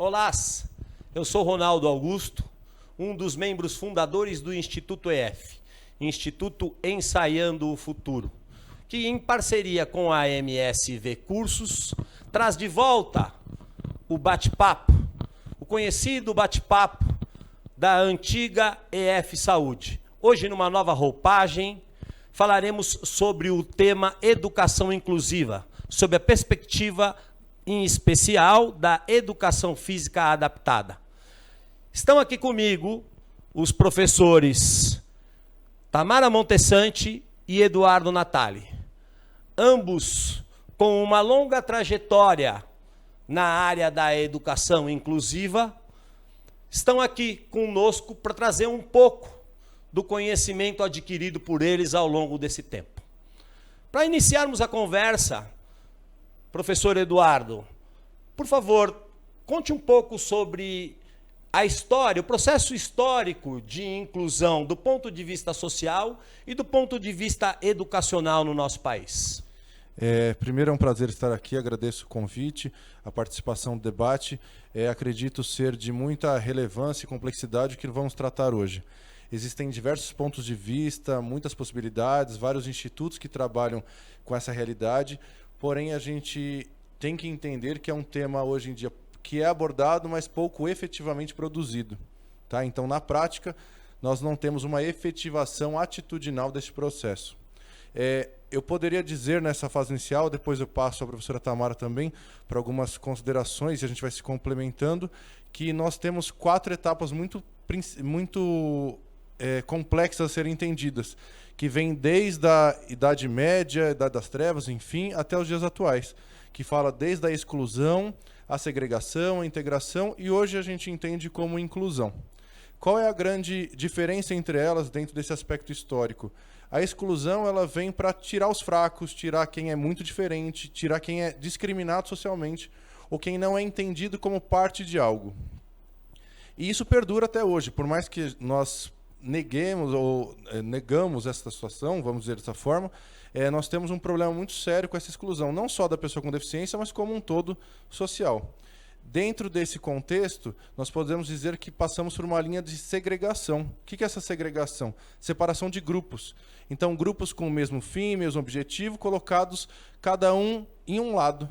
Olá, eu sou Ronaldo Augusto, um dos membros fundadores do Instituto EF, Instituto Ensaiando o Futuro, que em parceria com a MSV Cursos, traz de volta o bate-papo, o conhecido bate-papo da antiga EF Saúde. Hoje, numa nova roupagem, falaremos sobre o tema educação inclusiva, sob a perspectiva em especial da educação física adaptada. Estão aqui comigo os professores Tamara Montessante e Eduardo Natali, ambos com uma longa trajetória na área da educação inclusiva, estão aqui conosco para trazer um pouco do conhecimento adquirido por eles ao longo desse tempo. Para iniciarmos a conversa, professor Eduardo, por favor, conte um pouco sobre a história, o processo histórico de inclusão do ponto de vista social e do ponto de vista educacional no nosso país. Primeiro é um prazer estar aqui, agradeço o convite, a participação do debate. Acredito ser de muita relevância e complexidade o que vamos tratar hoje. Existem diversos pontos de vista, muitas possibilidades, vários institutos que trabalham com essa realidade, porém a gente tem que entender que é um tema hoje em dia que é abordado, mas pouco efetivamente produzido. Tá? Então, na prática, nós não temos uma efetivação atitudinal desse processo. Eu poderia dizer nessa fase inicial, depois eu passo à professora Tamara também, para algumas considerações, e a gente vai se complementando, que nós temos 4 etapas muito complexas a serem entendidas, que vêm desde a Idade Média, Idade das Trevas, enfim, até os dias atuais, que fala desde a exclusão, a segregação, a integração, e hoje a gente entende como inclusão. Qual é a grande diferença entre elas dentro desse aspecto histórico? A exclusão ela vem para tirar os fracos, tirar quem é muito diferente, tirar quem é discriminado socialmente, ou quem não é entendido como parte de algo. E isso perdura até hoje, por mais que nós negamos essa situação, vamos dizer dessa forma, nós temos um problema muito sério com essa exclusão, não só da pessoa com deficiência, mas como um todo social. Dentro desse contexto, nós podemos dizer que passamos por uma linha de segregação. O que é essa segregação? Separação de grupos. Então, grupos com o mesmo fim, mesmo objetivo, colocados cada um em um lado.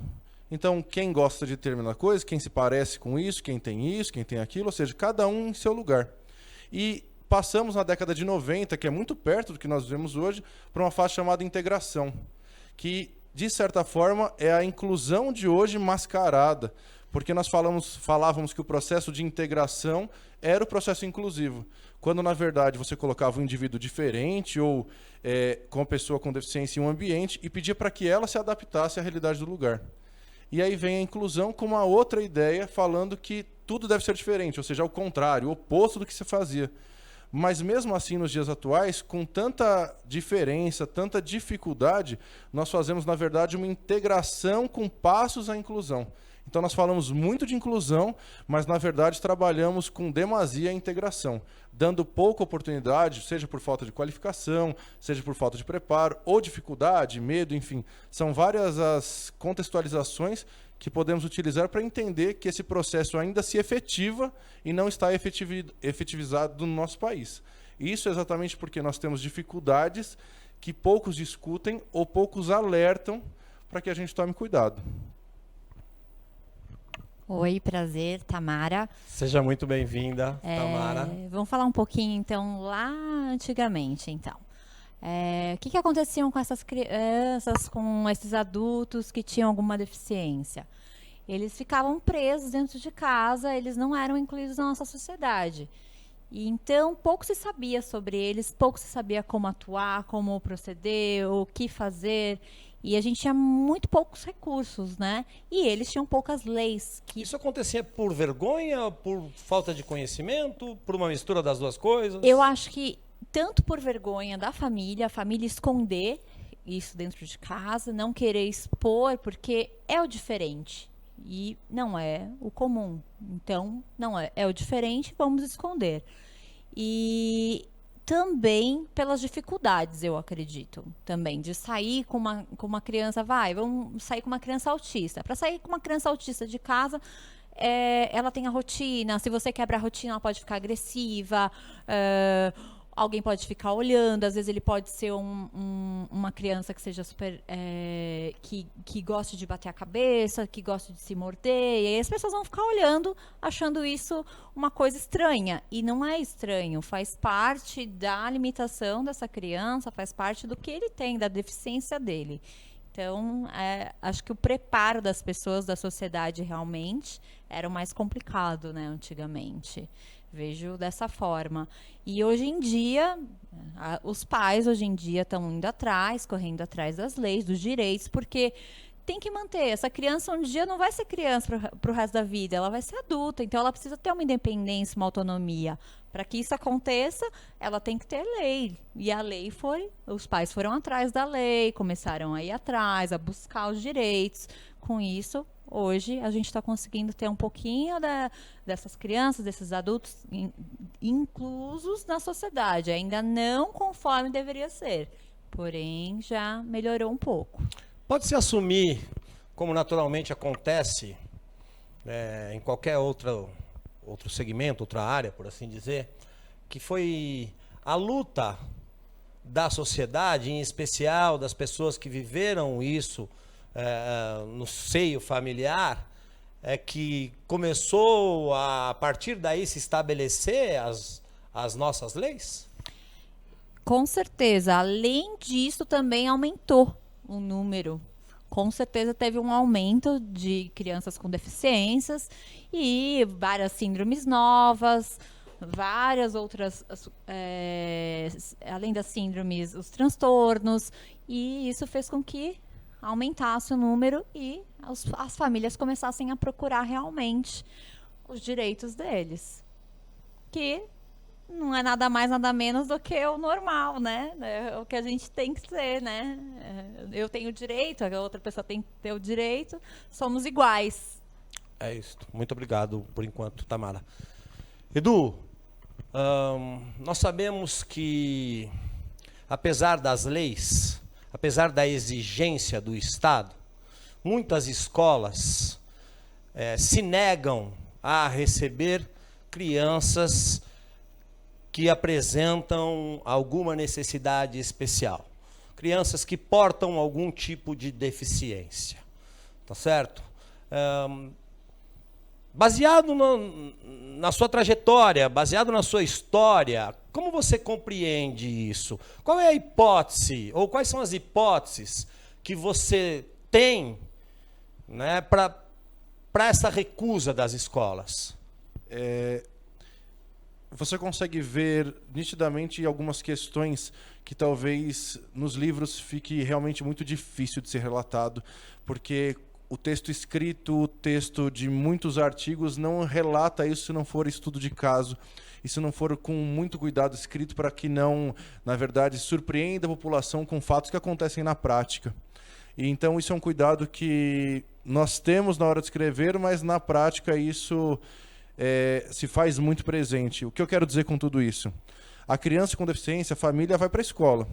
Então, quem gosta de determinada coisa, quem se parece com isso, quem tem aquilo, ou seja, cada um em seu lugar. E passamos na década de 90, que é muito perto do que nós vivemos hoje, para uma fase chamada integração, que, de certa forma, é a inclusão de hoje mascarada, porque nós falávamos que o processo de integração era o processo inclusivo, quando, na verdade, você colocava um indivíduo diferente ou com uma pessoa com deficiência em um ambiente e pedia para que ela se adaptasse à realidade do lugar. E aí vem a inclusão com uma outra ideia, falando que tudo deve ser diferente, ou seja, ao contrário, o oposto do que se fazia. Mas mesmo assim, nos dias atuais, com tanta diferença, tanta dificuldade, nós fazemos, na verdade, uma integração com passos à inclusão. Então, nós falamos muito de inclusão, mas, na verdade, trabalhamos com demasia a integração, dando pouca oportunidade, seja por falta de qualificação, seja por falta de preparo, ou dificuldade, medo, enfim. São várias as contextualizações que podemos utilizar para entender que esse processo ainda se efetiva e não está efetivizado no nosso país. Isso é exatamente porque nós temos dificuldades que poucos discutem ou poucos alertam para que a gente tome cuidado. Oi, prazer, Tamara. Seja muito bem-vinda, Tamara. Vamos falar um pouquinho, então, lá antigamente, então. O que aconteciam com essas crianças, com esses adultos que tinham alguma deficiência? Eles ficavam presos dentro de casa, eles não eram incluídos na nossa sociedade. E então, pouco se sabia sobre eles, pouco se sabia como atuar, como proceder, o que fazer. E a gente tinha muito poucos recursos, né? E eles tinham poucas leis. Isso acontecia por vergonha, por falta de conhecimento, por uma mistura das duas coisas? Eu acho que tanto por vergonha da família, a família esconder isso dentro de casa, não querer expor, porque é o diferente e não é o comum. Então, não é o diferente, vamos esconder. E também pelas dificuldades, eu acredito, também, de sair com uma criança, vamos sair com uma criança autista. Para sair com uma criança autista de casa, ela tem a rotina. Se você quebra a rotina, ela pode ficar agressiva. Alguém pode ficar olhando, às vezes ele pode ser uma criança que seja super. Que goste de bater a cabeça, que goste de se morder, e aí as pessoas vão ficar olhando, achando isso uma coisa estranha. E não é estranho, faz parte da limitação dessa criança, faz parte do que ele tem, da deficiência dele. Então, acho que o preparo das pessoas, da sociedade, realmente era o mais complicado, né, antigamente. Vejo dessa forma. E hoje em dia, os pais hoje em dia estão indo atrás, correndo atrás das leis, dos direitos, porque tem que manter. Essa criança um dia não vai ser criança para o resto da vida, ela vai ser adulta, então ela precisa ter uma independência, uma autonomia. Para que isso aconteça, ela tem que ter lei. E a lei os pais foram atrás da lei, começaram a ir atrás, a buscar os direitos. Com isso, hoje a gente está conseguindo ter um pouquinho dessas crianças, desses adultos inclusos na sociedade. Ainda não conforme deveria ser, porém já melhorou um pouco. Pode-se assumir, como naturalmente acontece em qualquer outro segmento, outra área, por assim dizer, que foi a luta da sociedade, em especial das pessoas que viveram isso no seio familiar, que começou a partir daí se estabelecer as nossas leis? Com certeza. Além disso, também aumentou o número. Com certeza teve um aumento de crianças com deficiências e várias síndromes novas, várias outras, além das síndromes, os transtornos, e isso fez com que aumentasse o número e as famílias começassem a procurar realmente os direitos deles, que não é nada mais, nada menos do que o normal, né? É o que a gente tem que ser, né? Eu tenho direito, a outra pessoa tem que ter o direito, somos iguais. É isso. Muito obrigado por enquanto, Tamara. Edu, nós sabemos que, apesar das leis, apesar da exigência do Estado, muitas escolas se negam a receber crianças que apresentam alguma necessidade especial. Crianças que portam algum tipo de deficiência. Tá certo? Baseado na sua trajetória, baseado na sua história, como você compreende isso? Qual é a hipótese, ou quais são as hipóteses que você tem, né, para essa recusa das escolas? Você consegue ver nitidamente algumas questões que talvez nos livros fique realmente muito difícil de ser relatado, porque o texto escrito, o texto de muitos artigos não relata isso se não for estudo de caso, e se não for com muito cuidado escrito para que não, na verdade, surpreenda a população com fatos que acontecem na prática. E então isso é um cuidado que nós temos na hora de escrever, mas na prática isso se faz muito presente. O que eu quero dizer com tudo isso? A criança com deficiência, a família vai para a escola.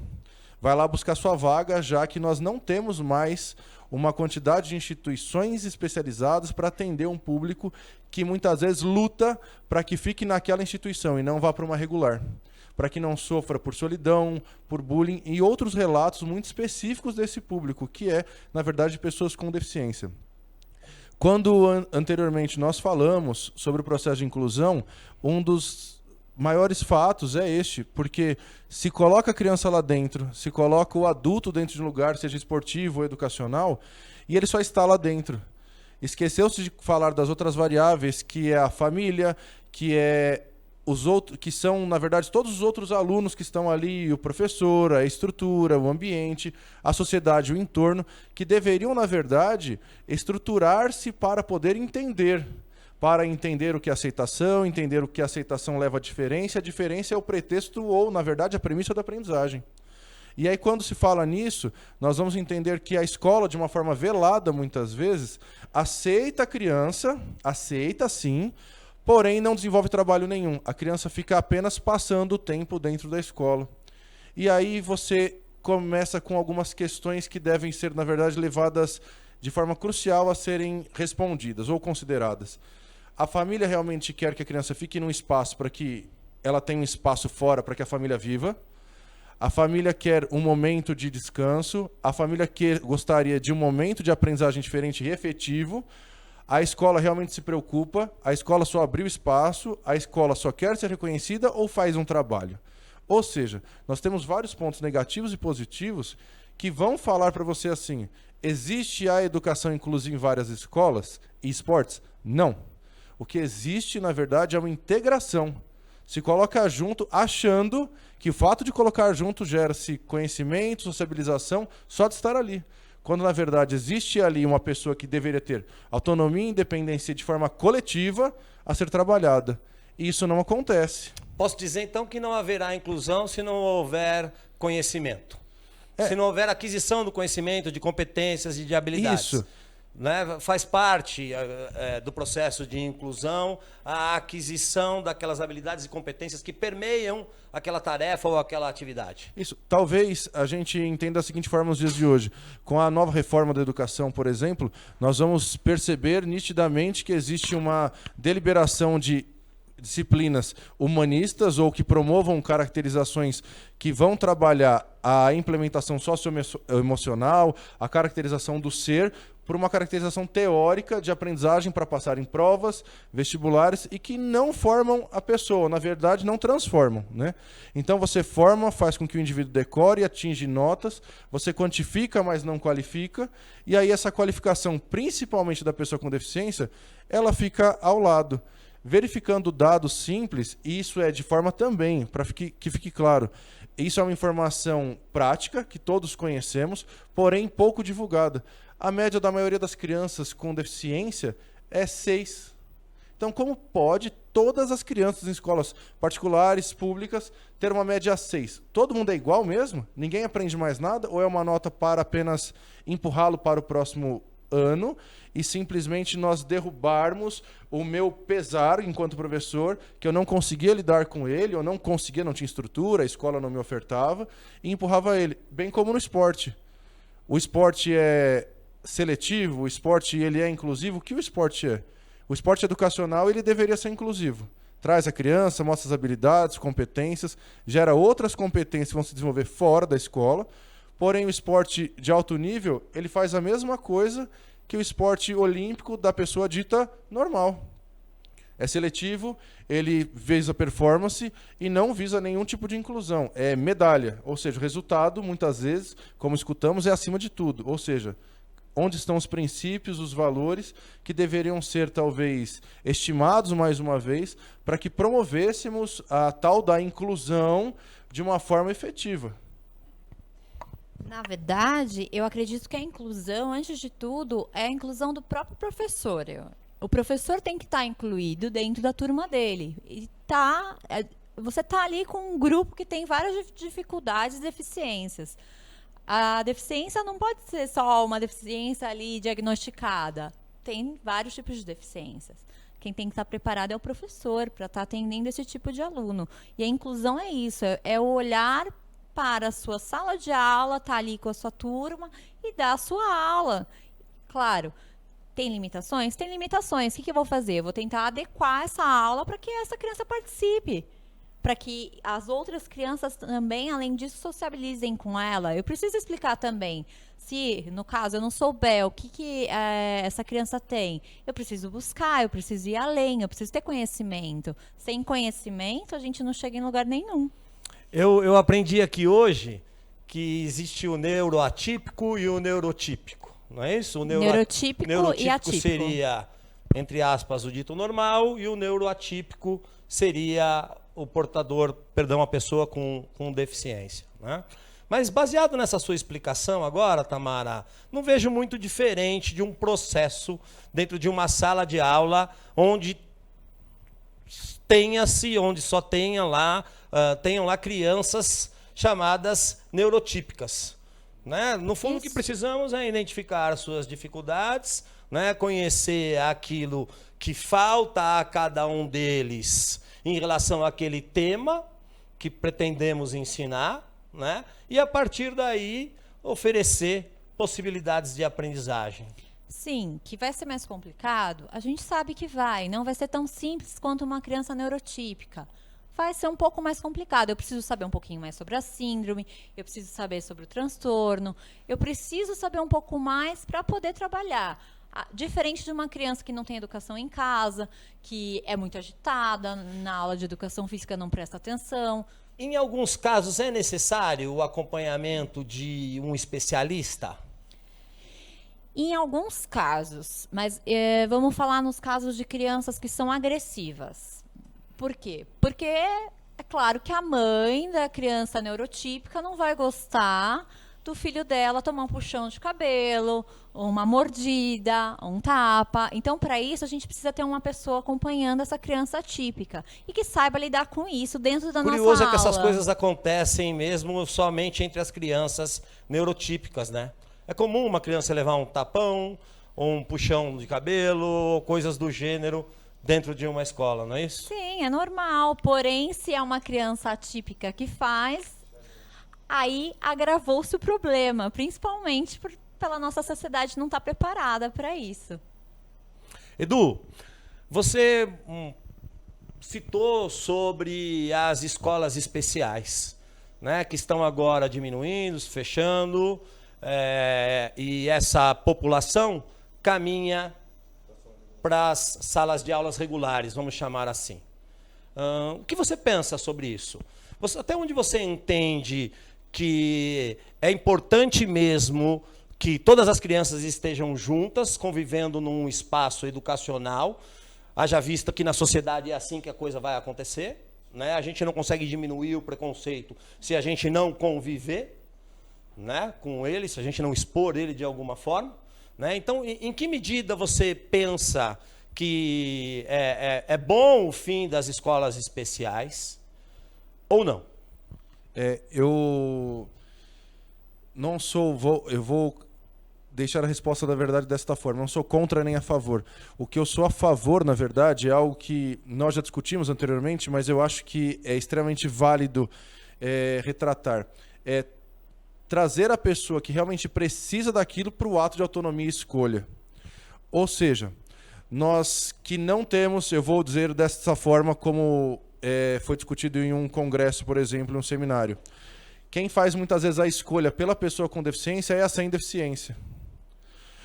Vai lá buscar sua vaga, já que nós não temos mais uma quantidade de instituições especializadas para atender um público que muitas vezes luta para que fique naquela instituição e não vá para uma regular. Para que não sofra por solidão, por bullying e outros relatos muito específicos desse público, que é, na verdade, pessoas com deficiência. Quando anteriormente nós falamos sobre o processo de inclusão, um dos maiores fatos é este, porque se coloca a criança lá dentro, se coloca o adulto dentro de um lugar, seja esportivo ou educacional, e ele só está lá dentro. Esqueceu-se de falar das outras variáveis, que é a família, que é os outros, que são, na verdade, todos os outros alunos que estão ali, o professor, a estrutura, o ambiente, a sociedade, o entorno, que deveriam, na verdade, estruturar-se para poder entender o que é aceitação, entender o que a aceitação leva à diferença. A diferença é o pretexto ou, na verdade, a premissa da aprendizagem. E aí, quando se fala nisso, nós vamos entender que a escola, de uma forma velada, muitas vezes, aceita a criança, aceita sim, porém não desenvolve trabalho nenhum. A criança fica apenas passando o tempo dentro da escola. E aí você começa com algumas questões que devem ser, na verdade, levadas de forma crucial a serem respondidas ou consideradas. A família realmente quer que a criança fique num espaço para que ela tenha um espaço fora para que a família viva. A família quer um momento de descanso. A família gostaria de um momento de aprendizagem diferente e efetivo. A escola realmente se preocupa. A escola só abriu espaço. A escola só quer ser reconhecida ou faz um trabalho. Ou seja, nós temos vários pontos negativos e positivos que vão falar para você assim: existe a educação inclusiva em várias escolas e esportes? Não. O que existe, na verdade, é uma integração. Se coloca junto, achando que o fato de colocar junto gera-se conhecimento, sociabilização, só de estar ali. Quando, na verdade, existe ali uma pessoa que deveria ter autonomia e independência de forma coletiva a ser trabalhada. E isso não acontece. Posso dizer, então, que não haverá inclusão se não houver conhecimento. Se não houver aquisição do conhecimento, de competências e de habilidades. Isso. Né? Faz parte do processo de inclusão a aquisição daquelas habilidades e competências que permeiam aquela tarefa ou aquela atividade. Isso. Talvez a gente entenda da seguinte forma nos dias de hoje. Com a nova reforma da educação, por exemplo, nós vamos perceber nitidamente que existe uma deliberação de disciplinas humanistas ou que promovam caracterizações que vão trabalhar a implementação socioemocional, a caracterização do ser, por uma caracterização teórica de aprendizagem para passar em provas, vestibulares, e que não formam a pessoa, na verdade não transformam, né? Então você forma, faz com que o indivíduo decore e atinge notas, você quantifica, mas não qualifica, e aí essa qualificação, principalmente da pessoa com deficiência, ela fica ao lado. Verificando dados simples, e isso é de forma também, para que fique claro, isso é uma informação prática, que todos conhecemos, porém pouco divulgada. A média da maioria das crianças com deficiência é 6. Então, como pode todas as crianças em escolas particulares, públicas, ter uma média 6? Todo mundo é igual mesmo? Ninguém aprende mais nada? Ou é uma nota para apenas empurrá-lo para o próximo ano e simplesmente nós derrubarmos o meu pesar enquanto professor, que eu não conseguia lidar com ele, eu não conseguia, não tinha estrutura, a escola não me ofertava, e empurrava ele, bem como no esporte. O esporte é seletivo, o esporte ele é inclusivo. O que o esporte é? O esporte educacional ele deveria ser inclusivo. Traz a criança, mostra as habilidades, competências, gera outras competências que vão se desenvolver fora da escola. Porém, o esporte de alto nível, ele faz a mesma coisa que o esporte olímpico da pessoa dita normal. É seletivo, ele visa performance e não visa nenhum tipo de inclusão. É medalha, ou seja, o resultado, muitas vezes, como escutamos, é acima de tudo. Ou seja, onde estão os princípios, os valores que deveriam ser, talvez, estimados mais uma vez, para que promovêssemos a tal da inclusão de uma forma efetiva. Na verdade, eu acredito que a inclusão, antes de tudo, é a inclusão do próprio professor. O professor tem que estar incluído dentro da turma dele. E você está ali com um grupo que tem várias dificuldades e deficiências. A deficiência não pode ser só uma deficiência ali diagnosticada. Tem vários tipos de deficiências. Quem tem que estar preparado é o professor para estar atendendo esse tipo de aluno. E a inclusão é isso, é o olhar para a sua sala de aula, tá ali com a sua turma e dar a sua aula. Claro, tem limitações? Tem limitações. O que eu vou fazer? Eu vou tentar adequar essa aula para que essa criança participe. Para que as outras crianças também, além disso, sociabilizem com ela. Eu preciso explicar também. Se, no caso, eu não souber o que essa criança tem, eu preciso buscar, eu preciso ir além, eu preciso ter conhecimento. Sem conhecimento, a gente não chega em lugar nenhum. Eu aprendi aqui hoje que existe o neuroatípico e o neurotípico, não é isso? O neurotípico e atípico seria, entre aspas, o dito normal, e o neuroatípico seria o portador, perdão, a pessoa com deficiência, né? Mas baseado nessa sua explicação agora, Tamara, não vejo muito diferente de um processo dentro de uma sala de aula onde onde só tenham lá crianças chamadas neurotípicas, né? No fundo, o que precisamos é identificar suas dificuldades, né? Conhecer aquilo que falta a cada um deles em relação àquele tema que pretendemos ensinar, né? E a partir daí oferecer possibilidades de aprendizagem. Sim, que vai ser mais complicado, a gente sabe que vai. Não vai ser tão simples quanto uma criança neurotípica. Vai ser um pouco mais complicado. Eu preciso saber um pouquinho mais sobre a síndrome, eu preciso saber sobre o transtorno, eu preciso saber um pouco mais para poder trabalhar. Diferente de uma criança que não tem educação em casa, que é muito agitada, na aula de educação física não presta atenção. Em alguns casos é necessário o acompanhamento de um especialista? Em alguns casos, mas vamos falar nos casos de crianças que são agressivas. Por quê? Porque é claro que a mãe da criança neurotípica não vai gostar do filho dela tomar um puxão de cabelo, uma mordida, um tapa. Então, para isso, a gente precisa ter uma pessoa acompanhando essa criança atípica e que saiba lidar com isso dentro da nossa aula. Curioso é que essas coisas acontecem mesmo somente entre as crianças neurotípicas, né? É comum uma criança levar um tapão, ou um puxão de cabelo, ou coisas do gênero dentro de uma escola, não é isso? Sim, é normal. Porém, se é uma criança atípica que faz, aí agravou-se o problema, principalmente pela nossa sociedade não estar preparada para isso. Edu, você citou sobre as escolas especiais, né, que estão agora diminuindo, fechando, e essa população caminha para as salas de aulas regulares, vamos chamar assim. O que você pensa sobre isso? Até onde você entende que é importante mesmo que todas as crianças estejam juntas, convivendo num espaço educacional, haja vista que na sociedade é assim que a coisa vai acontecer, né? A gente não consegue diminuir o preconceito se a gente não conviver, né, com ele, se a gente não expor ele de alguma forma, né? Então, em que medida você pensa que é bom o fim das escolas especiais ou não? Eu não sou... eu vou deixar a resposta da verdade desta forma. Não sou contra nem a favor. O que eu sou a favor, na verdade, é algo que nós já discutimos anteriormente, mas eu acho que é extremamente válido retratar. É trazer a pessoa que realmente precisa daquilo para o ato de autonomia e escolha. Ou seja, nós que não temos, eu vou dizer dessa forma como foi discutido em um congresso, por exemplo, em um seminário. Quem faz muitas vezes a escolha pela pessoa com deficiência é a sem deficiência.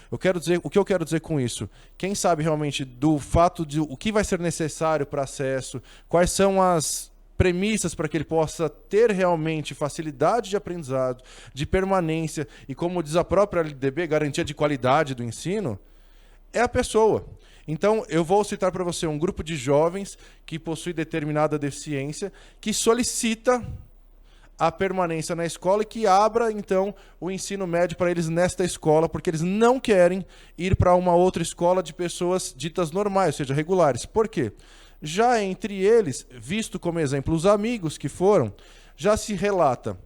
O que eu quero dizer com isso? Quem sabe realmente do fato de o que vai ser necessário para acesso, quais são as premissas para que ele possa ter realmente facilidade de aprendizado, de permanência e, como diz a própria LDB, garantia de qualidade do ensino, é a pessoa. Então, eu vou citar para você um grupo de jovens que possui determinada deficiência, que solicita a permanência na escola e que abra, então, o ensino médio para eles nesta escola, porque eles não querem ir para uma outra escola de pessoas ditas normais, ou seja, regulares. Por quê? Já entre eles, visto como exemplo os amigos que foram, já se relata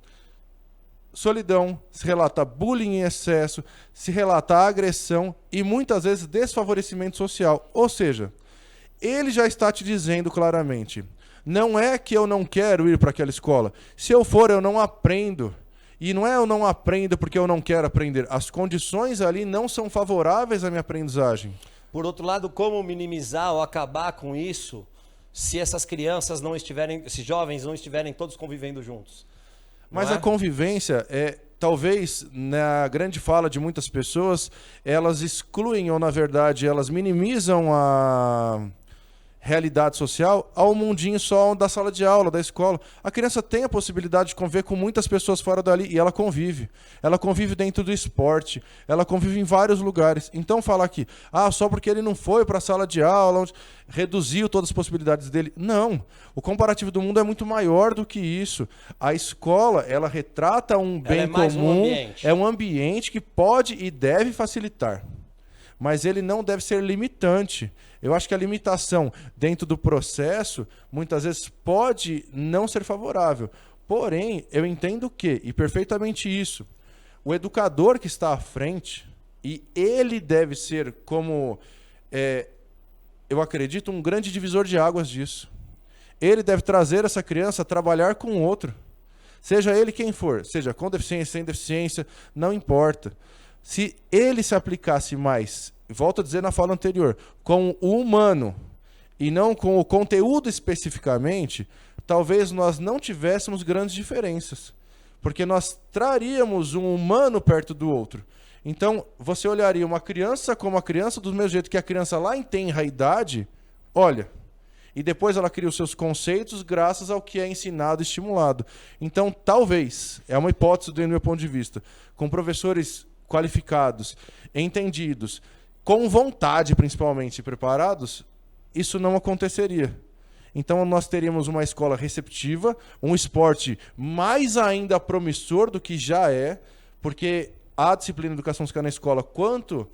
solidão, se relata bullying em excesso, se relata agressão e muitas vezes desfavorecimento social. Ou seja, ele já está te dizendo claramente, não é que eu não quero ir para aquela escola, se eu for eu não aprendo. E não é eu não aprendo porque eu não quero aprender, as condições ali não são favoráveis à minha aprendizagem. Por outro lado, como minimizar ou acabar com isso se essas crianças não estiverem, esses jovens não estiverem todos convivendo juntos? Mas a convivência, talvez, na grande fala de muitas pessoas, elas excluem ou, na verdade, elas minimizam a realidade social ao mundinho só da sala de aula, da escola. A criança tem a possibilidade de conviver com muitas pessoas fora dali e ela convive. Ela convive dentro do esporte, ela convive em vários lugares. Então falar aqui, só porque ele não foi para a sala de aula, onde reduziu todas as possibilidades dele. Não, o comparativo do mundo é muito maior do que isso. A escola, ela retrata um bem comum, é um ambiente que pode e deve facilitar. Mas ele não deve ser limitante. Eu acho que a limitação dentro do processo, muitas vezes, pode não ser favorável. Porém, eu entendo que, e perfeitamente isso, o educador que está à frente, e ele deve ser, como eu acredito, um grande divisor de águas disso. Ele deve trazer essa criança a trabalhar com o outro. Seja ele quem for, seja com deficiência, sem deficiência, não importa. Se ele se aplicasse mais, volto a dizer na fala anterior, com o humano e não com o conteúdo especificamente, talvez nós não tivéssemos grandes diferenças. Porque nós traríamos um humano perto do outro. Então, você olharia uma criança como a criança, do mesmo jeito que a criança lá em tenra idade, olha, e depois ela cria os seus conceitos graças ao que é ensinado e estimulado. Então, talvez, é uma hipótese do meu ponto de vista, com professores qualificados, entendidos, com vontade principalmente preparados, isso não aconteceria. Então nós teríamos uma escola receptiva, um esporte mais ainda promissor do que já é, porque a disciplina de educação física na escola, quanto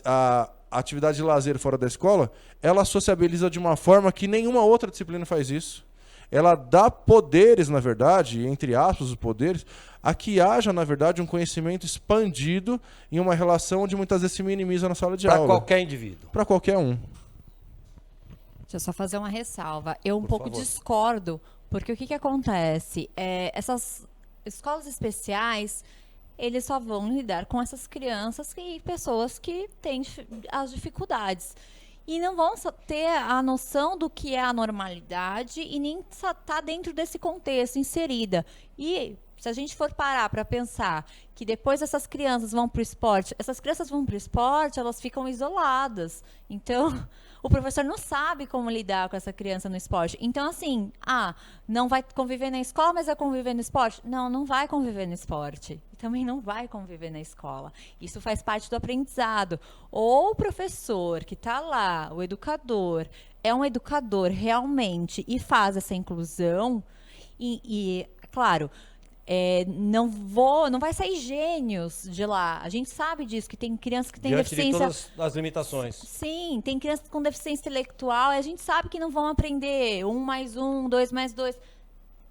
a atividade de lazer fora da escola, ela sociabiliza de uma forma que nenhuma outra disciplina faz isso. Ela dá poderes, na verdade, entre aspas, os poderes, a que haja, na verdade, um conhecimento expandido em uma relação onde muitas vezes se minimiza na sala de aula. Para qualquer indivíduo. Para qualquer um. Deixa eu só fazer uma ressalva. Eu Por pouco favor. discordo, porque o que acontece? Essas escolas especiais, eles só vão lidar com essas crianças e pessoas que têm as dificuldades. E não vão ter a noção do que é a normalidade e nem estar dentro desse contexto inserida. E se a gente for parar para pensar que depois essas crianças vão para o esporte, elas ficam isoladas. Então, o professor não sabe como lidar com essa criança no esporte. Então, assim, não vai conviver na escola, mas vai conviver no esporte? Não, não vai conviver no esporte. E também não vai conviver na escola. Isso faz parte do aprendizado. Ou o professor que está lá, o educador, é um educador realmente e faz essa inclusão claro, não vai sair gênios de lá. A gente sabe disso, que tem crianças que têm Diante deficiência. de todas as limitações. Sim, tem crianças com deficiência intelectual e a gente sabe que não vão aprender 1 mais 1, 2 mais 2.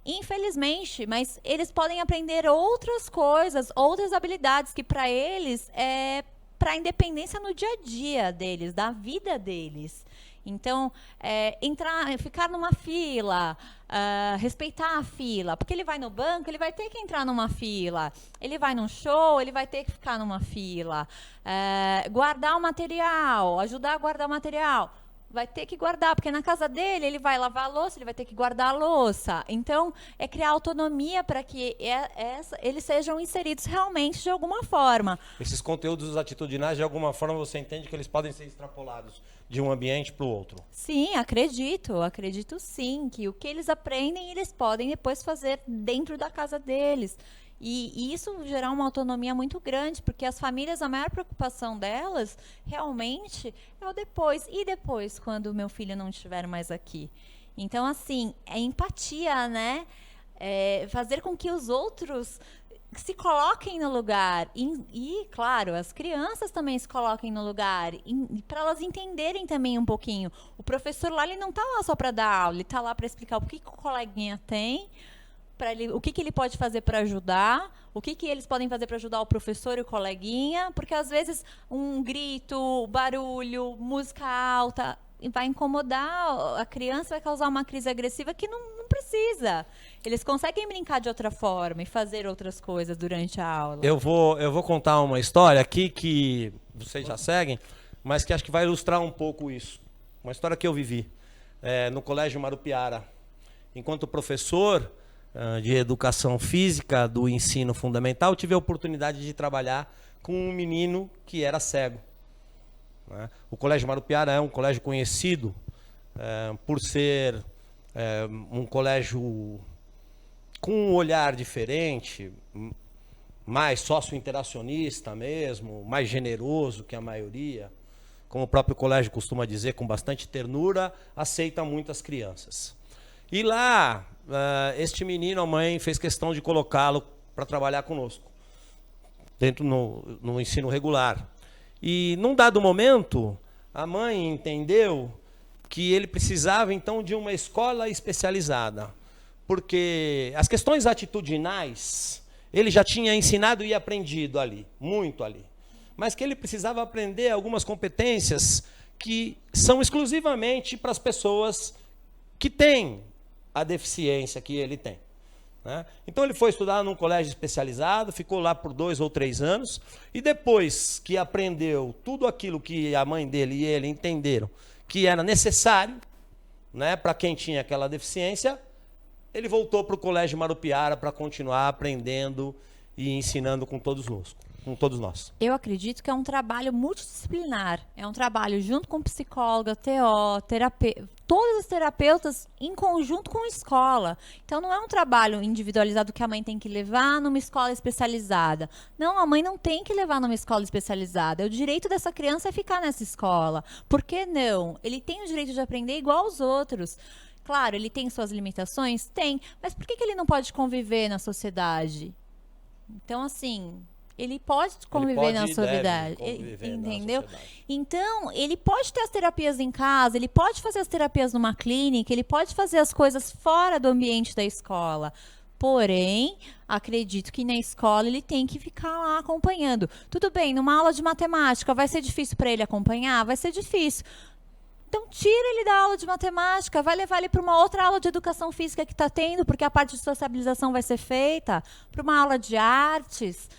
Infelizmente, mas eles podem aprender outras coisas, outras habilidades que para eles é para a independência no dia a dia deles, da vida deles. Então, ficar numa fila, respeitar a fila, porque ele vai no banco, ele vai ter que entrar numa fila. Ele vai num show, ele vai ter que ficar numa fila. Guardar o material, ajudar a guardar o material. Vai ter que guardar, porque na casa dele ele vai lavar a louça, ele vai ter que guardar a louça. Então, é criar autonomia para que eles sejam inseridos realmente de alguma forma. Esses conteúdos atitudinais, de alguma forma, você entende que eles podem ser extrapolados de um ambiente para o outro? Sim, acredito sim, que o que eles aprendem, eles podem depois fazer dentro da casa deles. E isso gerar uma autonomia muito grande, porque as famílias, a maior preocupação delas, realmente, é o depois. E depois, quando o meu filho não estiver mais aqui? Então, assim, é empatia, né? Fazer com que os outros se coloquem no lugar. E, claro, as crianças também se coloquem no lugar, para elas entenderem também um pouquinho. O professor lá, ele não está lá só para dar aula, ele está lá para explicar o que o coleguinha tem, o que ele pode fazer para ajudar, o que eles podem fazer para ajudar o professor e o coleguinha, porque às vezes um grito, barulho, música alta vai incomodar a criança, vai causar uma crise agressiva que não precisa. Eles conseguem brincar de outra forma e fazer outras coisas durante a aula. Eu vou contar uma história aqui que vocês já seguem, mas que acho que vai ilustrar um pouco isso. Uma história que eu vivi no Colégio Marupiara. Enquanto professor de educação física do ensino fundamental, tive a oportunidade de trabalhar com um menino que era cego. O Colégio Marupiara é um colégio conhecido por ser um colégio com um olhar diferente, mais sócio-interacionista mesmo, mais generoso que a maioria, como o próprio colégio costuma dizer, com bastante ternura, aceita muitas crianças. E lá, este menino, a mãe fez questão de colocá-lo para trabalhar conosco, dentro no ensino regular. E num dado momento, a mãe entendeu que ele precisava então de uma escola especializada, porque as questões atitudinais ele já tinha ensinado e aprendido ali, muito ali, mas que ele precisava aprender algumas competências que são exclusivamente para as pessoas que têm a deficiência que ele tem. né? Então ele foi estudar num colégio especializado, ficou lá por 2 ou 3 anos, e depois que aprendeu tudo aquilo que a mãe dele e ele entenderam que era necessário, né, para quem tinha aquela deficiência, ele voltou para o Colégio Marupiara para continuar aprendendo e ensinando com todos nós. Eu acredito que é um trabalho multidisciplinar. É um trabalho junto com psicóloga, TO, terapeuta, todas as terapeutas em conjunto com a escola. Então não é um trabalho individualizado que a mãe tem que levar numa escola especializada. Não, a mãe não tem que levar numa escola especializada. O direito dessa criança é ficar nessa escola. Por que não? Ele tem o direito de aprender igual aos outros. Claro, ele tem suas limitações? Tem. Mas por que ele não pode conviver na sociedade? Então, assim, ele pode conviver na sociedade, entendeu? Então, ele pode ter as terapias em casa, ele pode fazer as terapias numa clínica, ele pode fazer as coisas fora do ambiente da escola. Porém, acredito que na escola ele tem que ficar lá acompanhando. Tudo bem, numa aula de matemática, vai ser difícil para ele acompanhar? Vai ser difícil. Então, tira ele da aula de matemática, vai levar ele para uma outra aula de educação física que está tendo, porque a parte de sociabilização vai ser feita, para uma aula de artes,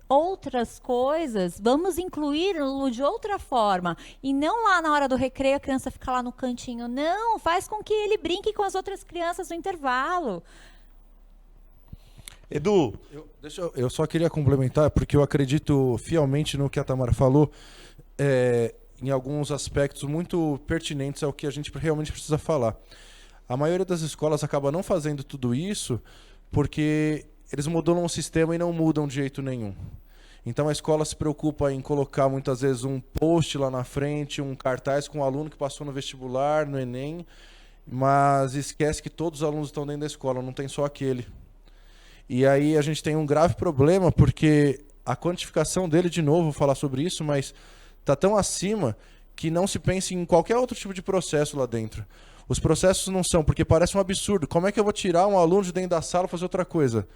outras coisas. Vamos incluí-lo de outra forma. E não lá na hora do recreio a criança fica lá no cantinho. Não, faz com que ele brinque com as outras crianças no intervalo. Edu. Eu só queria complementar, porque eu acredito fielmente no que a Tamara falou. Em alguns aspectos muito pertinentes ao que a gente realmente precisa falar. A maioria das escolas acaba não fazendo tudo isso porque eles modulam o sistema e não mudam de jeito nenhum. Então a escola se preocupa em colocar muitas vezes um post lá na frente, um cartaz com um aluno que passou no vestibular, no Enem, mas esquece que todos os alunos estão dentro da escola, não tem só aquele. E aí a gente tem um grave problema porque a quantificação dele, de novo, vou falar sobre isso, mas está tão acima que não se pensa em qualquer outro tipo de processo lá dentro. Os processos não são, porque parece um absurdo. Como é que eu vou tirar um aluno de dentro da sala e fazer outra coisa?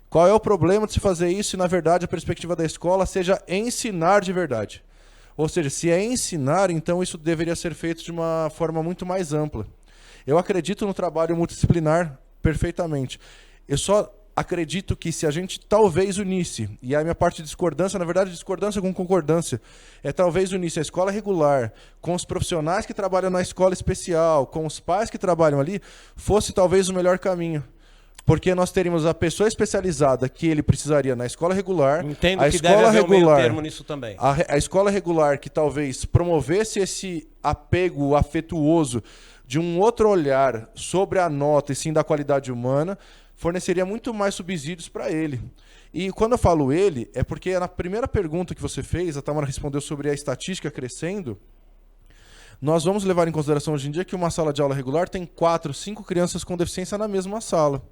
Qual é o problema de se fazer isso se, na verdade, a perspectiva da escola seja ensinar de verdade? Ou seja, se é ensinar, então isso deveria ser feito de uma forma muito mais ampla. Eu acredito no trabalho multidisciplinar perfeitamente. Eu só acredito que se a gente talvez unisse, e a minha parte de discordância, na verdade, discordância com concordância, talvez unisse a escola regular com os profissionais que trabalham na escola especial, com os pais que trabalham ali, fosse talvez o melhor caminho. Porque nós teríamos a pessoa especializada que ele precisaria na escola regular. Entendo a que escola deve haver regular, um meio termo nisso também. A escola regular que talvez promovesse esse apego afetuoso de um outro olhar sobre a nota e sim da qualidade humana, forneceria muito mais subsídios para ele. E quando eu falo ele, é porque na primeira pergunta que você fez, a Tamara respondeu sobre a estatística crescendo, nós vamos levar em consideração hoje em dia que uma sala de aula regular tem 4, 5 crianças com deficiência na mesma sala.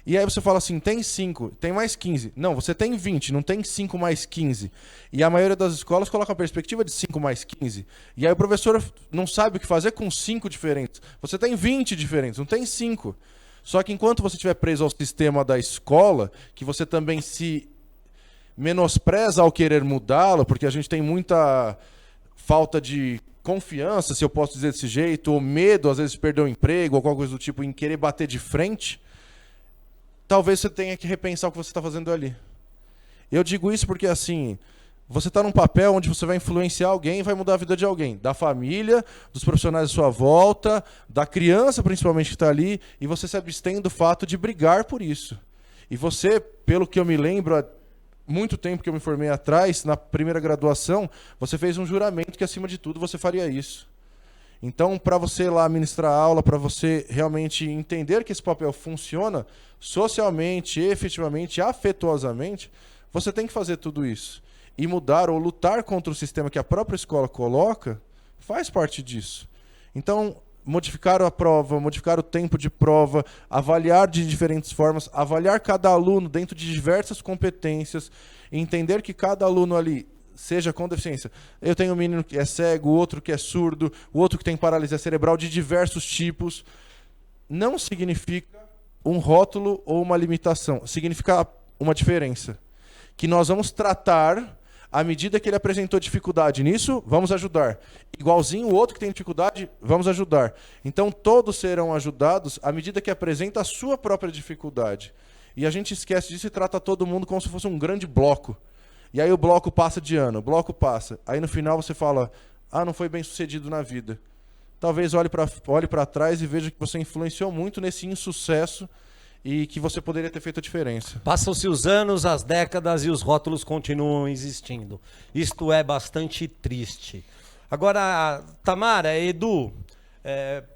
E aí você fala assim, tem 5, tem mais 15. Não, você tem 20, não tem 5 mais 15. E a maioria das escolas coloca a perspectiva de 5 mais 15. E aí o professor não sabe o que fazer com 5 diferentes. Você tem 20 diferentes, não tem 5. Só que enquanto você estiver preso ao sistema da escola, que você também se menospreza ao querer mudá-lo, porque a gente tem muita falta de confiança, se eu posso dizer desse jeito, ou medo, às vezes, de perder o emprego, ou qualquer coisa do tipo, em querer bater de frente, talvez você tenha que repensar o que você está fazendo ali. Eu digo isso porque, assim, você está num papel onde você vai influenciar alguém e vai mudar a vida de alguém. Da família, dos profissionais à sua volta, da criança, principalmente, que está ali, e você se abstém do fato de brigar por isso. E você, pelo que eu me lembro, há muito tempo que eu me formei atrás, na primeira graduação, você fez um juramento que, acima de tudo, você faria isso. Então, para você ir lá ministrar aula, para você realmente entender que esse papel funciona socialmente, efetivamente, afetuosamente, você tem que fazer tudo isso. E mudar ou lutar contra o sistema que a própria escola coloca, faz parte disso. Então, modificar a prova, modificar o tempo de prova, avaliar de diferentes formas, avaliar cada aluno dentro de diversas competências, entender que cada aluno ali, seja com deficiência, eu tenho um menino que é cego, o outro que é surdo, o outro que tem paralisia cerebral de diversos tipos, não significa um rótulo ou uma limitação, significa uma diferença. Que nós vamos tratar À medida que ele apresentou dificuldade nisso, vamos ajudar. Igualzinho o outro que tem dificuldade, vamos ajudar. Então todos serão ajudados à medida que apresenta a sua própria dificuldade. E a gente esquece disso e trata todo mundo como se fosse um grande bloco. E aí o bloco passa de ano, o bloco passa. Aí no final você fala, não foi bem sucedido na vida. Talvez olhe para trás e veja que você influenciou muito nesse insucesso e que você poderia ter feito a diferença. Passam-se os anos, as décadas e os rótulos continuam existindo. Isto é bastante triste. Agora, Tamara, Edu,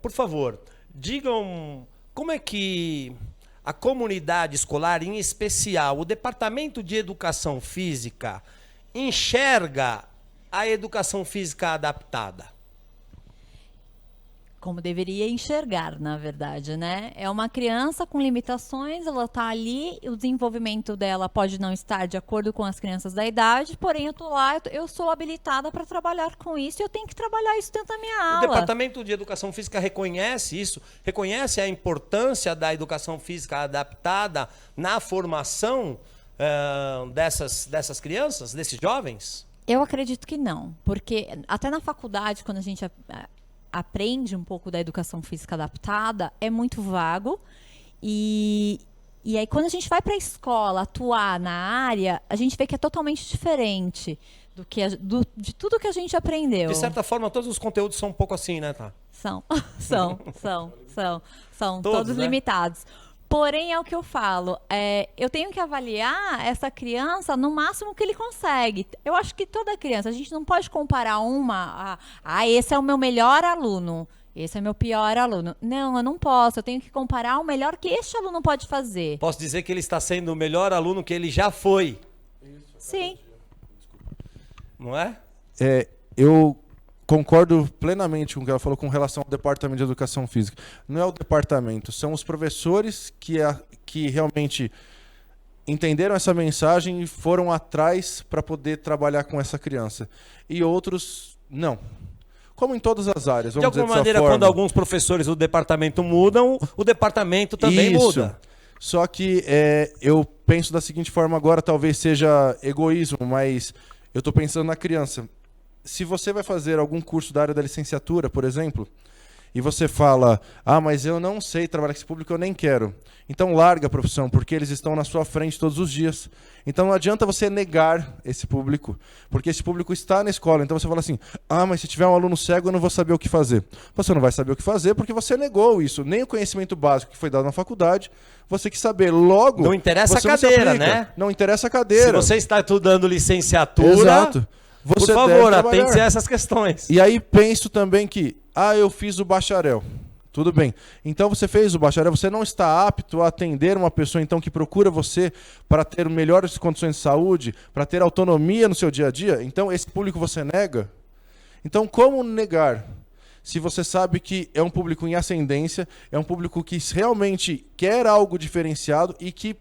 por favor, digam como é que a comunidade escolar, em especial o Departamento de Educação Física, enxerga a educação física adaptada. Como deveria enxergar, na verdade, né? É uma criança com limitações, ela está ali, o desenvolvimento dela pode não estar de acordo com as crianças da idade, porém eu tô lá, eu sou habilitada para trabalhar com isso e eu tenho que trabalhar isso dentro da minha aula. O Departamento de Educação Física reconhece isso? Reconhece a importância da educação física adaptada na formação dessas crianças, desses jovens? Eu acredito que não, porque até na faculdade, quando a gente aprende um pouco da educação física adaptada, é muito vago. E aí, quando a gente vai para a escola atuar na área, a gente vê que é totalmente diferente de tudo que a gente aprendeu. De certa forma, todos os conteúdos são um pouco assim, né, tá? São todos né? limitados. Porém, é o que eu falo, eu tenho que avaliar essa criança no máximo que ele consegue. Eu acho que toda criança, a gente não pode comparar esse é o meu melhor aluno, esse é o meu pior aluno. Não, eu não posso, eu tenho que comparar o melhor que este aluno pode fazer. Posso dizer que ele está sendo o melhor aluno que ele já foi. Sim. Não é? Eu concordo plenamente com o que ela falou com relação ao Departamento de Educação Física. Não é o departamento, são os professores que realmente entenderam essa mensagem e foram atrás para poder trabalhar com essa criança. E outros, não. Como em todas as áreas, vamos dizer de alguma maneira, quando alguns professores do departamento mudam, o departamento também muda. Só que eu penso da seguinte forma agora, talvez seja egoísmo, mas eu estou pensando na criança. Se você vai fazer algum curso da área da licenciatura, por exemplo, e você fala, mas eu não sei trabalhar com esse público, eu nem quero. Então larga a profissão, porque eles estão na sua frente todos os dias. Então não adianta você negar esse público, porque esse público está na escola. Então você fala assim, mas se tiver um aluno cego, eu não vou saber o que fazer. Você não vai saber o que fazer porque você negou isso. Nem o conhecimento básico que foi dado na faculdade, você quer saber. Logo, não interessa a cadeira, né? Não interessa a cadeira. Se você está estudando licenciatura... Exato. Você por favor, atente a essas questões. E aí penso também que, eu fiz o bacharel. Tudo bem. Então você fez o bacharel, você não está apto a atender uma pessoa então que procura você para ter melhores condições de saúde, para ter autonomia no seu dia a dia? Então esse público você nega? Então como negar? Se você sabe que é um público em ascendência, é um público que realmente quer algo diferenciado e que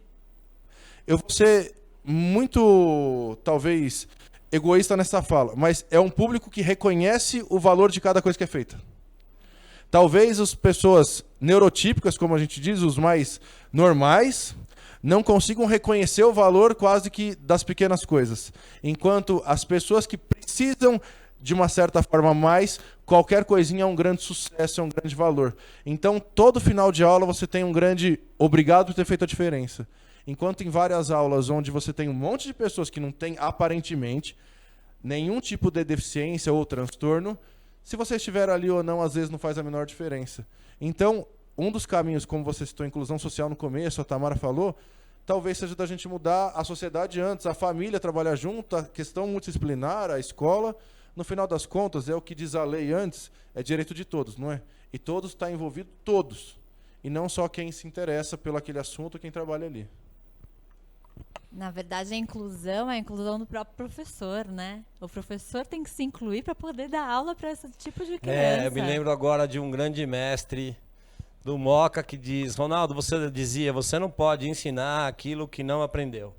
eu vou ser muito, talvez, egoísta nessa fala, mas é um público que reconhece o valor de cada coisa que é feita. Talvez as pessoas neurotípicas, como a gente diz, os mais normais, não consigam reconhecer o valor quase que das pequenas coisas. Enquanto as pessoas que precisam de uma certa forma mais, qualquer coisinha é um grande sucesso, é um grande valor. Então, todo final de aula você tem um grande obrigado por ter feito a diferença. Enquanto em várias aulas onde você tem um monte de pessoas que não têm, aparentemente, nenhum tipo de deficiência ou transtorno, se você estiver ali ou não, às vezes não faz a menor diferença. Então, um dos caminhos, como você citou, inclusão social no começo, a Tamara falou, talvez seja da gente mudar a sociedade antes, a família trabalhar junto, a questão multidisciplinar, a escola. No final das contas, é o que diz a lei antes, é direito de todos, não é? E todos está envolvido, todos. E não só quem se interessa pelo aquele assunto, quem trabalha ali. Na verdade, a inclusão é a inclusão do próprio professor, né? O professor tem que se incluir para poder dar aula para esse tipo de criança. Eu me lembro agora de um grande mestre do Moca que diz, Ronaldo, você não pode ensinar aquilo que não aprendeu.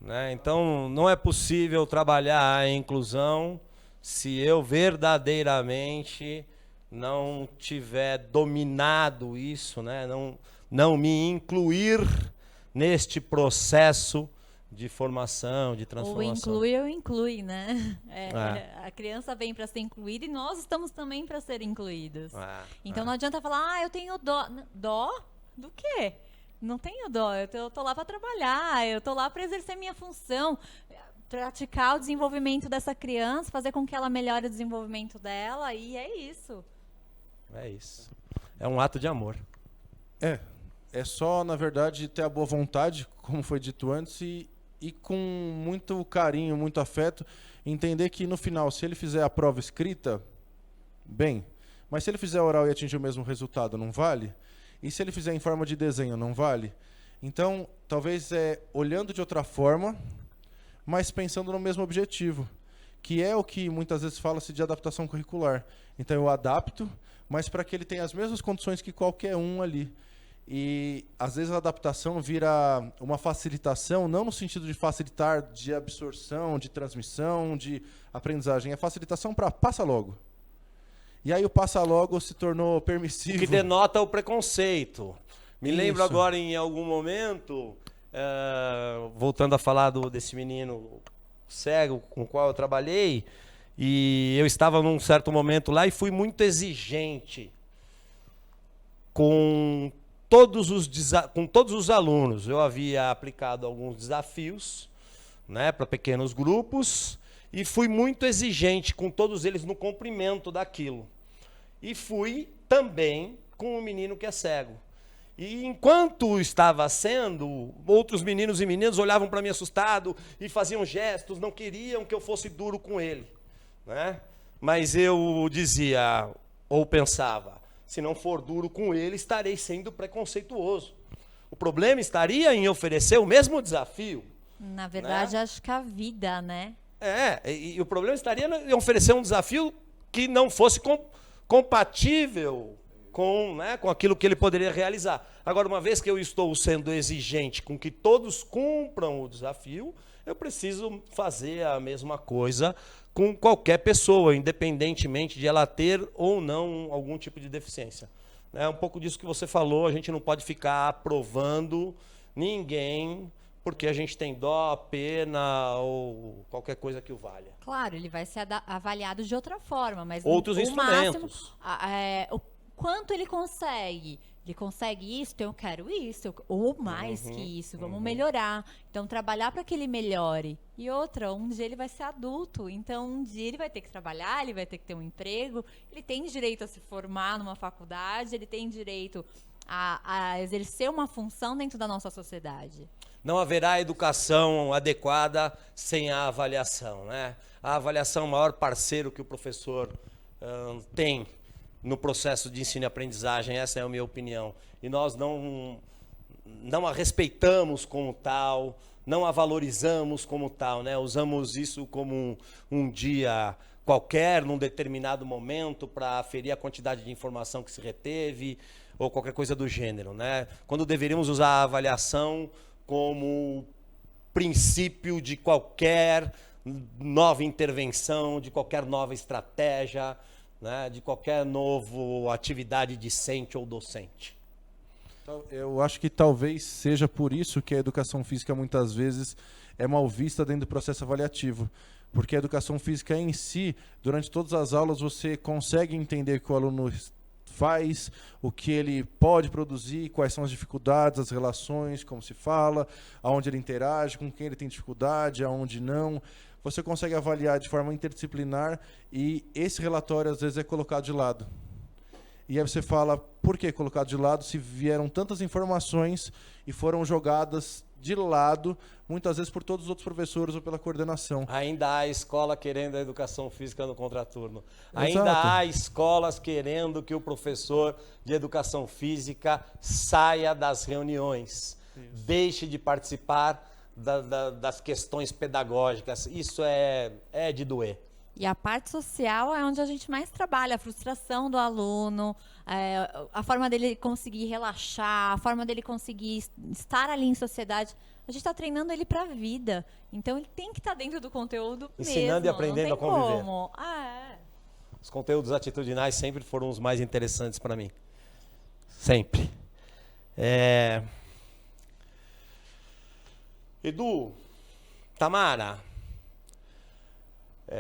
Né? Então, não é possível trabalhar a inclusão se eu verdadeiramente não tiver dominado isso, né? Não me incluir neste processo de formação, de Ou transformação. inclui ou inclui, né? A criança vem para ser incluída e nós estamos também para ser incluídos. Então não adianta falar, eu tenho dó. Dó? Do quê? Não tenho dó, eu tô lá para trabalhar, eu tô lá para exercer minha função, praticar o desenvolvimento dessa criança, fazer com que ela melhore o desenvolvimento dela, e é isso. É isso. É um ato de amor. É só, na verdade, ter a boa vontade, como foi dito antes, e com muito carinho, muito afeto, entender que no final, se ele fizer a prova escrita, bem, mas se ele fizer oral e atingir o mesmo resultado, não vale? E se ele fizer em forma de desenho, não vale? Então, talvez olhando de outra forma, mas pensando no mesmo objetivo, que é o que muitas vezes fala-se de adaptação curricular. Então, eu adapto, mas para que ele tenha as mesmas condições que qualquer um ali. E, às vezes, a adaptação vira uma facilitação, não no sentido de facilitar de absorção, de transmissão, de aprendizagem. É facilitação para passa logo. E aí o passa logo se tornou permissivo. O que denota o preconceito. Me lembro Isso. agora, em algum momento, voltando a falar desse menino cego com o qual eu trabalhei, e eu estava num certo momento lá e fui muito exigente com todos os alunos. Eu havia aplicado alguns desafios, né, para pequenos grupos, e fui muito exigente com todos eles no cumprimento daquilo. E fui também com o menino que é cego. E enquanto estava sendo, outros meninos e meninas olhavam para mim assustado e faziam gestos, não queriam que eu fosse duro com ele, né? Mas eu dizia, ou pensava, se não for duro com ele, estarei sendo preconceituoso. O problema estaria em oferecer o mesmo desafio. Na verdade, acho que a vida, né? E o problema estaria em oferecer um desafio que não fosse compatível com aquilo que ele poderia realizar. Agora, uma vez que eu estou sendo exigente com que todos cumpram o desafio, eu preciso fazer a mesma coisa com qualquer pessoa, independentemente de ela ter ou não algum tipo de deficiência. É um pouco disso que você falou, a gente não pode ficar aprovando ninguém porque a gente tem dó, pena ou qualquer coisa que o valha. Claro, ele vai ser avaliado de outra forma, mas outros o instrumentos. Máximo, o quanto ele consegue. Ele consegue isso, então eu quero isso, ou mais que isso, vamos melhorar. Então, trabalhar para que ele melhore. E outra, um dia ele vai ser adulto, então um dia ele vai ter que trabalhar, ele vai ter que ter um emprego, ele tem direito a se formar numa faculdade, ele tem direito a exercer uma função dentro da nossa sociedade. Não haverá educação adequada sem a avaliação, né? A avaliação é o maior parceiro que o professor tem no processo de ensino e aprendizagem, essa é a minha opinião. E nós não a respeitamos como tal, não a valorizamos como tal, né? Usamos isso como um dia qualquer, num determinado momento, para aferir a quantidade de informação que se reteve, ou qualquer coisa do gênero, né? Quando deveríamos usar a avaliação como princípio de qualquer nova intervenção, de qualquer nova estratégia, né, de qualquer nova atividade discente ou docente. Eu acho que talvez seja por isso que a educação física muitas vezes é mal vista dentro do processo avaliativo. Porque a educação física em si, durante todas as aulas, você consegue entender o que o aluno faz, o que ele pode produzir, quais são as dificuldades, as relações, como se fala, aonde ele interage, com quem ele tem dificuldade, aonde não. Você consegue avaliar de forma interdisciplinar e esse relatório às vezes é colocado de lado. E aí você fala, por que colocado de lado se vieram tantas informações e foram jogadas de lado, muitas vezes por todos os outros professores ou pela coordenação. Ainda há escola querendo a educação física no contraturno. Exato. Ainda há escolas querendo que o professor de educação física saia das reuniões, deixe de participar das questões pedagógicas. Isso é de doer. E a parte social é onde a gente mais trabalha, a frustração do aluno, a forma dele conseguir relaxar, a forma dele conseguir estar ali em sociedade. A gente está treinando ele para a vida. Então, ele tem que estar dentro do conteúdo ensinando mesmo. e aprendendo a conviver. Como. Os conteúdos atitudinais sempre foram os mais interessantes para mim. Sempre. Edu, Tamara,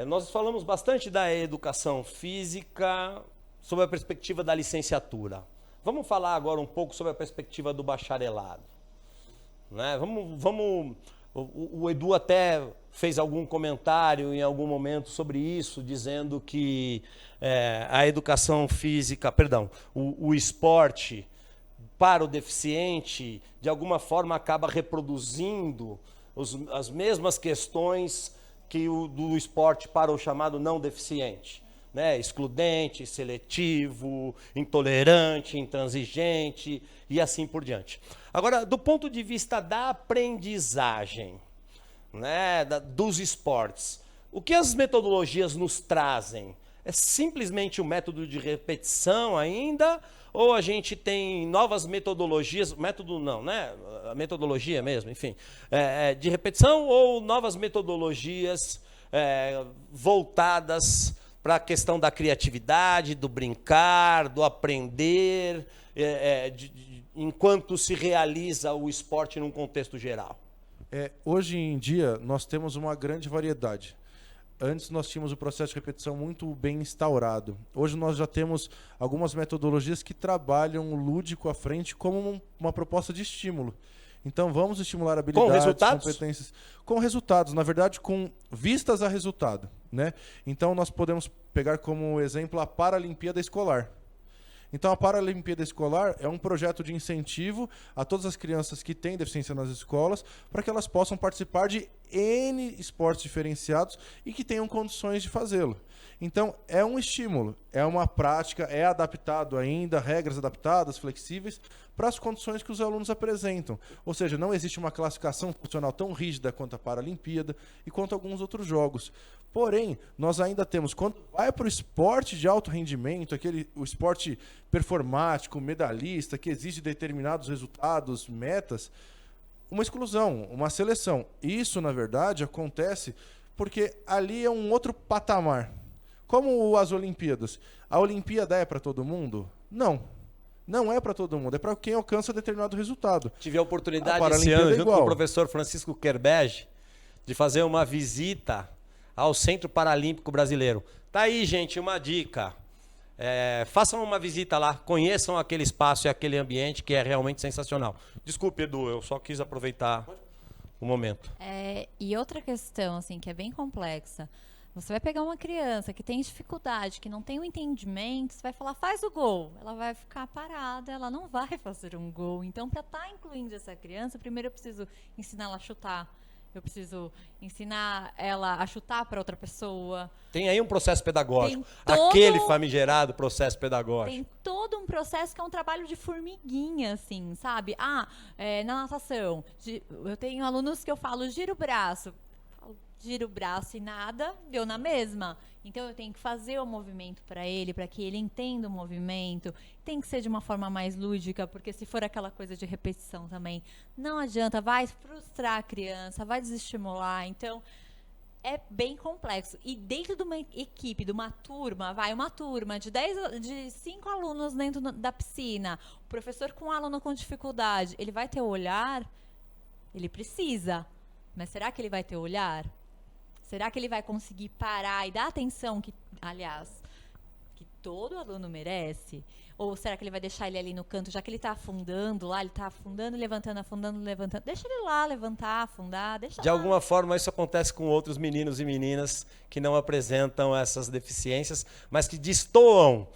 nós falamos bastante da educação física sob a perspectiva da licenciatura. Vamos falar agora um pouco sobre a perspectiva do bacharelado. Né? O Edu até fez algum comentário em algum momento sobre isso, dizendo que a educação física, o esporte para o deficiente, de alguma forma acaba reproduzindo as mesmas questões que o do esporte para o chamado não deficiente. Né? Excludente, seletivo, intolerante, intransigente e assim por diante. Agora, do ponto de vista da aprendizagem, né, dos esportes, o que as metodologias nos trazem? É simplesmente o método de repetição ainda? Ou a gente tem novas metodologias, método não, né? A metodologia mesmo, enfim, de repetição ou novas metodologias voltadas para a questão da criatividade, do brincar, do aprender, enquanto se realiza o esporte num contexto geral? Hoje em dia, nós temos uma grande variedade. Antes nós tínhamos o processo de repetição muito bem instaurado. Hoje nós já temos algumas metodologias que trabalham o lúdico à frente como uma proposta de estímulo. Então vamos estimular habilidades, com resultados? Competências. Com resultados, na verdade, com vistas a resultado. Né? Então nós podemos pegar como exemplo a Paralimpíada Escolar. Então a Paralimpíada Escolar é um projeto de incentivo a todas as crianças que têm deficiência nas escolas para que elas possam participar de N esportes diferenciados e que tenham condições de fazê-lo. Então é um estímulo, é uma prática, é adaptado ainda, regras adaptadas, flexíveis, para as condições que os alunos apresentam. Ou seja, não existe uma classificação funcional tão rígida quanto a Paralimpíada e quanto alguns outros jogos. Porém, nós ainda temos, quando vai para o esporte de alto rendimento, o esporte performático, medalhista, que exige determinados resultados, metas, uma exclusão, uma seleção. Isso, na verdade, acontece porque ali é um outro patamar. Como as Olimpíadas. A Olimpíada é para todo mundo? Não. Não é para todo mundo. É para quem alcança determinado resultado. Tive a oportunidade esse ano, junto com o professor Francisco Kerbege, de fazer uma visita ao Centro Paralímpico Brasileiro. Tá aí, gente, uma dica. Façam uma visita lá, conheçam aquele espaço e aquele ambiente que é realmente sensacional. Desculpe, Edu, eu só quis aproveitar o momento. E outra questão, assim, que é bem complexa. Você vai pegar uma criança que tem dificuldade, que não tem o entendimento, você vai falar, faz o gol. Ela vai ficar parada, ela não vai fazer um gol. Então, para estar incluindo essa criança, primeiro eu preciso ensinar ela a chutar. Eu preciso ensinar ela a chutar para outra pessoa. Tem aí um processo pedagógico. Aquele famigerado processo pedagógico. Tem todo um processo que é um trabalho de formiguinha, assim, sabe? Na natação, eu tenho alunos que eu falo, gira o braço. Gira o braço e nada, deu na mesma. Então eu tenho que fazer o movimento para que ele entenda o movimento. Tem que ser de uma forma mais lúdica, porque se for aquela coisa de repetição também, não adianta, vai frustrar a criança, vai desestimular. Então é bem complexo. E dentro de uma equipe, de uma turma de 5 alunos dentro da piscina, o professor com um aluno com dificuldade, ele vai ter o olhar? Ele precisa. Mas será que ele vai ter o olhar? Será que ele vai conseguir parar e dar atenção que todo aluno merece? Ou será que ele vai deixar ele ali no canto, já que ele está afundando lá, ele está afundando, levantando, afundando, levantando. Deixa ele lá levantar, afundar, deixa De alguma forma isso acontece com outros meninos e meninas que não apresentam essas deficiências, mas que destoam,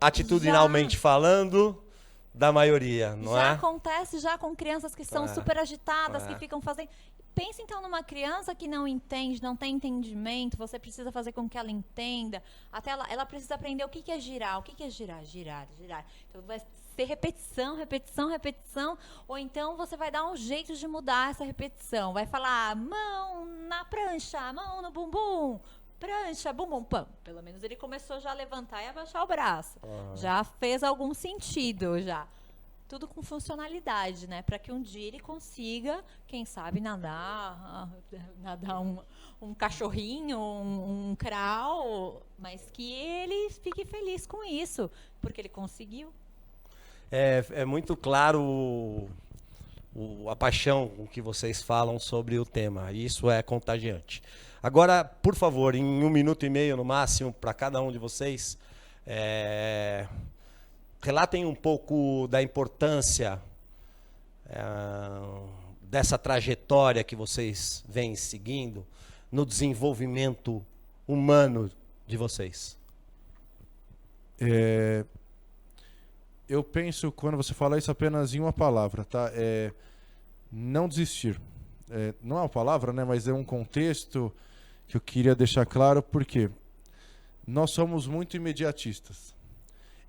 atitudinalmente falando, da maioria, não é? Já acontece já com crianças que são super agitadas, que ficam fazendo... Pensa então numa criança que não entende, não tem entendimento, você precisa fazer com que ela entenda, até ela precisa aprender o que é girar, girar. Então vai ser repetição, ou então você vai dar um jeito de mudar essa repetição, vai falar mão na prancha, mão no bumbum, prancha, bumbum, pam. Pelo menos ele começou já a levantar e abaixar o braço, já fez algum sentido, já. Tudo com funcionalidade, né? Para que um dia ele consiga, quem sabe, nadar um cachorrinho, um crawl, mas que ele fique feliz com isso, porque ele conseguiu. É muito claro a paixão com que vocês falam sobre o tema. Isso é contagiante. Agora, por favor, em 1 minuto e meio no máximo, para cada um de vocês, relatem um pouco da importância dessa trajetória que vocês vêm seguindo no desenvolvimento humano de vocês. Eu penso, quando você fala isso, apenas em uma palavra, tá? Não desistir. Não é uma palavra, né? Mas é um contexto que eu queria deixar claro, porque nós somos muito imediatistas.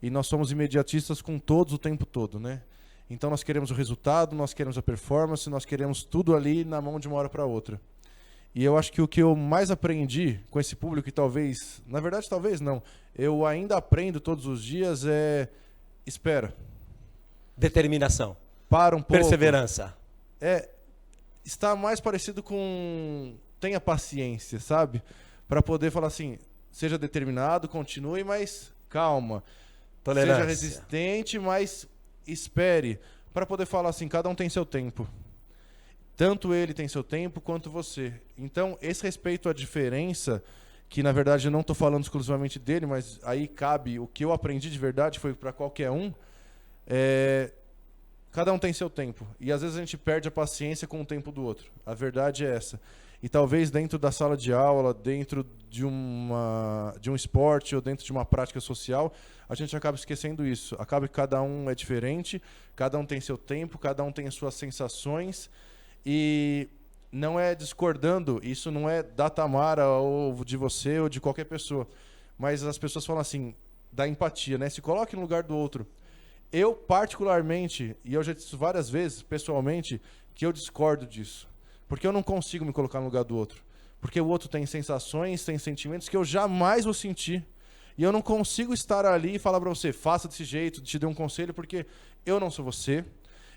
E nós somos imediatistas com todos o tempo todo, né? Então nós queremos o resultado, nós queremos a performance, nós queremos tudo ali na mão de uma hora para outra. E eu acho que o que eu mais aprendi com esse público, e talvez, na verdade talvez não, eu ainda aprendo todos os dias, espera. Determinação. Para um pouco. Perseverança. Está mais parecido com tenha paciência, sabe? Para poder falar assim, seja determinado, continue, mas calma. Tolerância. Seja resistente, mas espere. Para poder falar assim, cada um tem seu tempo. Tanto ele tem seu tempo, quanto você. Então, esse respeito à diferença, que na verdade eu não estou falando exclusivamente dele, mas aí cabe o que eu aprendi de verdade, foi para qualquer um, cada um tem seu tempo. E às vezes a gente perde a paciência com o tempo do outro. A verdade é essa. E talvez dentro da sala de aula, dentro de um esporte ou dentro de uma prática social, a gente acaba esquecendo isso. Acaba que cada um é diferente, cada um tem seu tempo, cada um tem as suas sensações. E não é discordando, isso não é da Tamara ou de você ou de qualquer pessoa. Mas as pessoas falam assim, da empatia, né? Se coloque no lugar do outro. Eu, particularmente, e eu já disse várias vezes, pessoalmente, que eu discordo disso. Porque eu não consigo me colocar no lugar do outro. Porque o outro tem sensações, tem sentimentos que eu jamais vou sentir. E eu não consigo estar ali e falar para você, faça desse jeito, te dê um conselho, porque eu não sou você.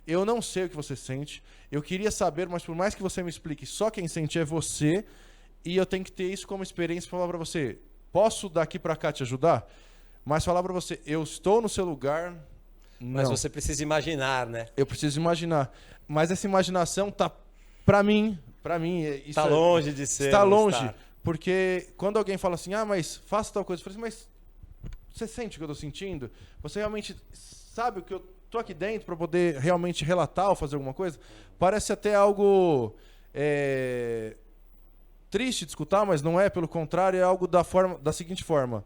Eu não sei o que você sente. Eu queria saber, mas por mais que você me explique, só quem sente é você. E eu tenho que ter isso como experiência para falar para você, posso daqui para cá te ajudar? Mas falar para você, eu estou no seu lugar... Mas não. você precisa imaginar, né? Eu preciso imaginar. Mas essa imaginação tá, para mim, isso está longe de ser. Está longe, porque quando alguém fala assim, mas faça tal coisa, eu falo assim, mas você sente o que eu estou sentindo? Você realmente sabe o que eu estou aqui dentro para poder realmente relatar ou fazer alguma coisa? Parece até algo triste de escutar, mas não é, pelo contrário, é algo da seguinte forma.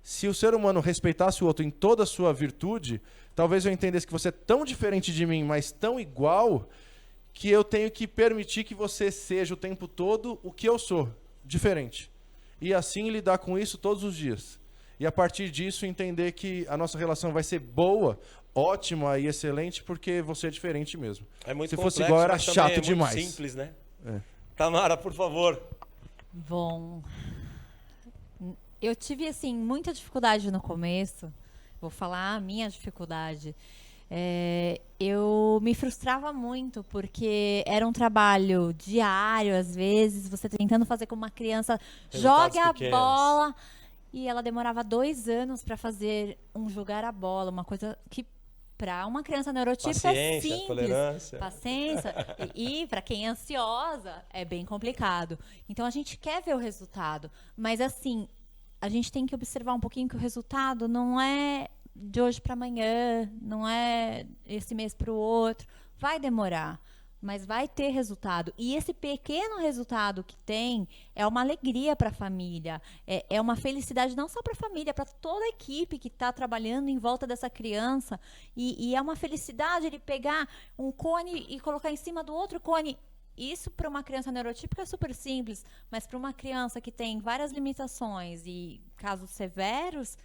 Se o ser humano respeitasse o outro em toda a sua virtude, talvez eu entendesse que você é tão diferente de mim, mas tão igual, que eu tenho que permitir que você seja o tempo todo o que eu sou, diferente. E assim lidar com isso todos os dias. E a partir disso entender que a nossa relação vai ser boa, ótima e excelente, porque você é diferente mesmo. É muito Se complexo, fosse igual, era mas chato é demais. Muito simples, né? Tamara, por favor. Bom, eu tive assim muita dificuldade no começo. Vou falar a minha dificuldade. Eu me frustrava muito porque era um trabalho diário, às vezes, você tentando fazer com uma criança, jogue a bola, e ela demorava 2 anos para fazer jogar a bola, uma coisa que para uma criança neurotípica é simples. Tolerância. Paciência. E para quem é ansiosa, é bem complicado. Então a gente quer ver o resultado, mas assim, a gente tem que observar um pouquinho que o resultado não é de hoje para amanhã, não é esse mês para o outro. Vai demorar, mas vai ter resultado. E esse pequeno resultado que tem é uma alegria para a família, é uma felicidade não só para a família, para toda a equipe que está trabalhando em volta dessa criança. E é uma felicidade ele pegar um cone e colocar em cima do outro cone. Isso para uma criança neurotípica é super simples, mas para uma criança que tem várias limitações e casos severos,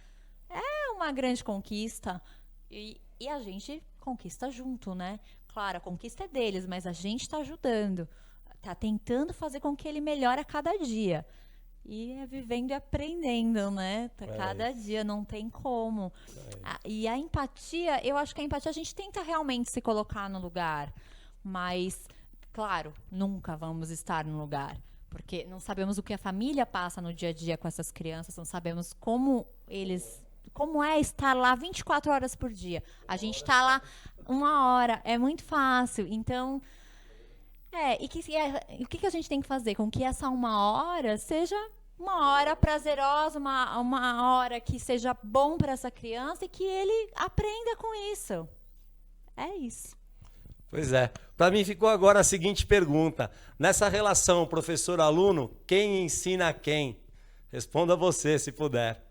é uma grande conquista. E a gente conquista junto, né? Claro, a conquista é deles, mas a gente está ajudando. Está tentando fazer com que ele melhore a cada dia. E é vivendo e aprendendo, né? Cada dia, não tem como. E a empatia, eu acho que a empatia a gente tenta realmente se colocar no lugar. Mas, claro, nunca vamos estar no lugar. Porque não sabemos o que a família passa no dia a dia com essas crianças, não sabemos como é estar lá 24 horas por dia. A gente está lá 1 hora, é muito fácil. Então, O que a gente tem que fazer? Com que essa 1 hora seja uma hora prazerosa, uma hora que seja bom para essa criança e que ele aprenda com isso. É isso. Pois é. Para mim ficou agora a seguinte pergunta. Nessa relação professor-aluno, quem ensina quem? Responda você, se puder.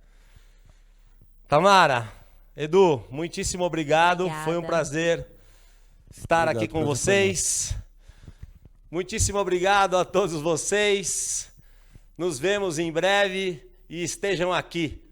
Tamara, Edu, muitíssimo obrigado. Obrigada. Foi um prazer estar aqui com vocês. Muitíssimo obrigado a todos vocês. Nos vemos em breve e estejam aqui.